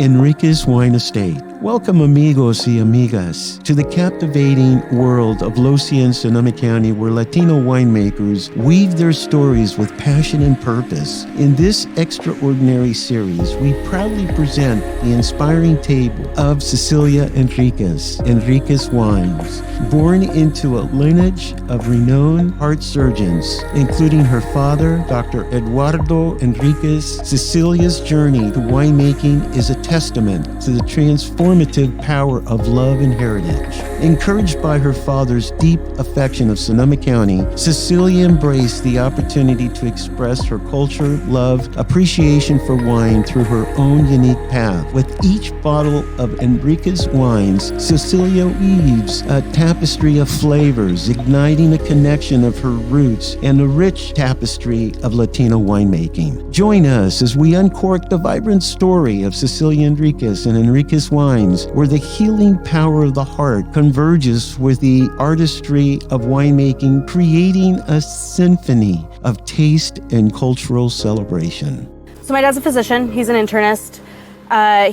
Enriquez Wine Estate. Welcome, amigos y amigas, to the captivating world of Locia and Sonoma County, where Latino winemakers weave their stories with passion and purpose. In this extraordinary series, we proudly present the inspiring table of Cecilia Enriquez, Enriquez Wines. Born into a lineage of renowned heart surgeons, including her father, Dr. Eduardo Enriquez, Cecilia's journey to winemaking is a testament to the transformative power of love and heritage. Encouraged by her father's deep affection of Sonoma County, Cecilia embraced the opportunity to express her culture, love, appreciation for wine through her own unique path. With each bottle of Enriquez Wines, Cecilia weaves a tapestry of flavors, igniting a connection of her roots and a rich tapestry of Latino winemaking. Join us as we uncork the vibrant story of Cecilia Enriquez and Enriquez Wines, where the healing power of the heart converges with the artistry of winemaking, creating a symphony of taste and cultural celebration. So my dad's a physician. He's an internist.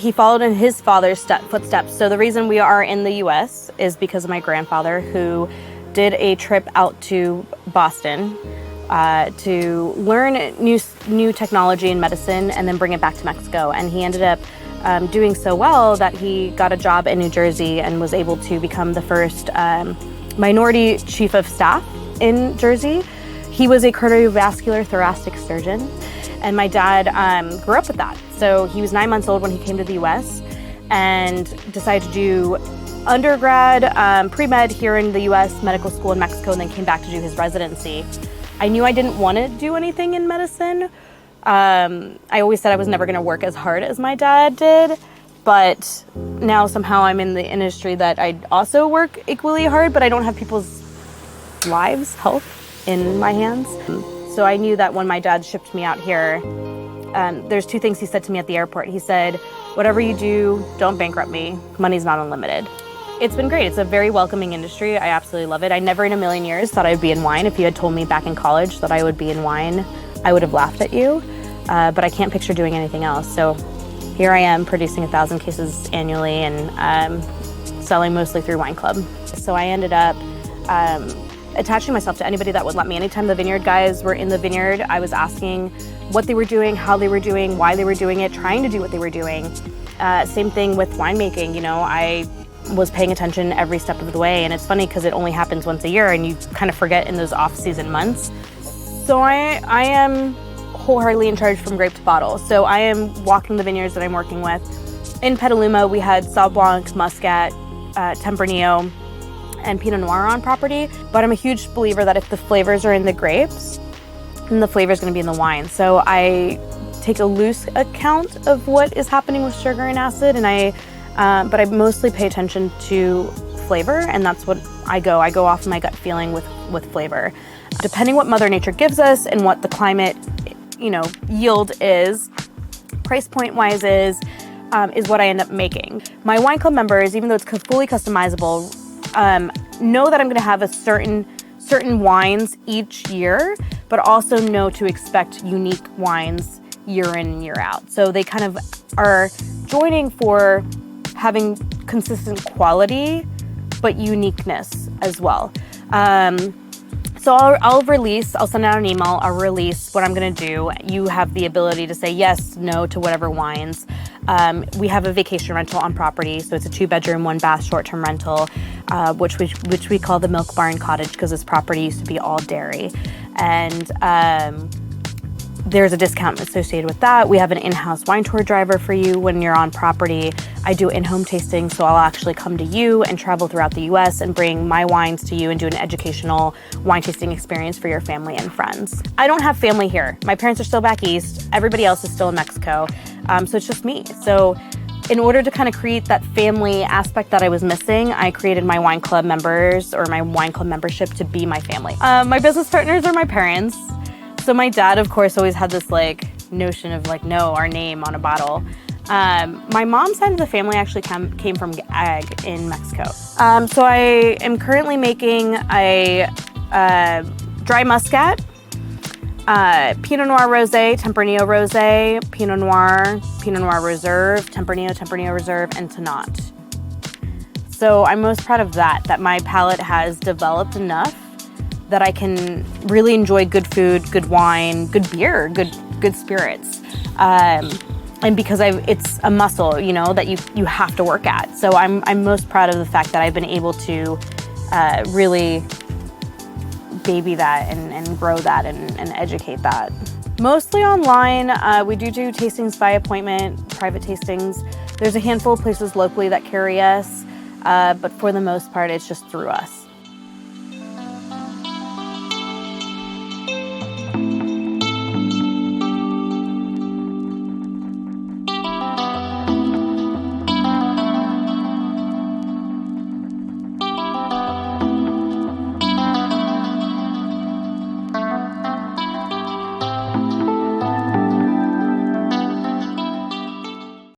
He followed in his father's footsteps. So the reason we are in the U.S. is because of my grandfather, who did a trip out to Boston to learn new technology in medicine and then bring it back to Mexico. And he ended up doing so well that he got a job in New Jersey and was able to become the first minority chief of staff in Jersey. He was a cardiovascular thoracic surgeon, and my dad grew up with that. So he was 9 months old when he came to the US and decided to do undergrad, pre-med here in the US, medical school in Mexico, and then came back to do his residency. I knew I didn't want to do anything in medicine. I always said I was never going to work as hard as my dad did, but now somehow I'm in the industry that I also work equally hard, but I don't have people's lives, health in my hands. So I knew that when my dad shipped me out here, there's two things he said to me at the airport. He said, whatever you do, don't bankrupt me. Money's not unlimited. It's been great. It's a very welcoming industry. I absolutely love it. I never in a million years thought I'd be in wine. If you had told me back in college that I would be in wine, I would have laughed at you, but I can't picture doing anything else. So here I am producing 1,000 cases annually and selling mostly through Wine Club. So I ended up attaching myself to anybody that would let me. Anytime the vineyard guys were in the vineyard, I was asking what they were doing, how they were doing, why they were doing it, trying to do what they were doing. Same thing with winemaking. You know, I was paying attention every step of the way, and it's funny because it only happens once a year and you kind of forget in those off-season months. So I am wholeheartedly in charge from grape to bottle. So I am walking the vineyards that I'm working with. In Petaluma, we had Sauv Blanc, Muscat, Tempranillo, and Pinot Noir on property. But I'm a huge believer that if the flavors are in the grapes, then the flavor is going to be in the wine. So I take a loose account of what is happening with sugar and acid, and but I mostly pay attention to flavor, and that's what I go off my gut feeling with flavor. Depending what Mother Nature gives us and what the climate, yield is, price point wise is what I end up making. My Wine Club members, even though it's fully customizable, know that I'm going to have a certain wines each year, but also know to expect unique wines year in and year out. So they kind of are joining for having consistent quality, but uniqueness as well. So I'll send out an email, I'll release what I'm gonna do. You have the ability to say yes, no to whatever wines. We have a vacation rental on property, so it's a 2-bedroom, 1-bath short-term rental, which we call the Milk Barn Cottage because this property used to be all dairy. And there's a discount associated with that. We have an in-house wine tour driver for you when you're on property. I do in-home tasting, so I'll actually come to you and travel throughout the US and bring my wines to you and do an educational wine tasting experience for your family and friends. I don't have family here. My parents are still back east. Everybody else is still in Mexico. So it's just me. So in order to kind of create that family aspect that I was missing, I created my Wine Club members or my Wine Club membership to be my family. My business partners are my parents. So my dad, of course, always had this notion of no, our name on a bottle. My mom's side of the family actually came from ag in Mexico. So I am currently making a dry muscat, Pinot Noir Rosé, Tempranillo Rosé, Pinot Noir Reserve, Tempranillo Reserve, and Tannat. So I'm most proud of that my palate has developed enough that I can really enjoy good food, good wine, good beer, good spirits. And because it's a muscle, you know, that you have to work at. So I'm most proud of the fact that I've been able to really baby that and grow that and educate that. Mostly online. We do tastings by appointment, private tastings. There's a handful of places locally that carry us, but for the most part, it's just through us.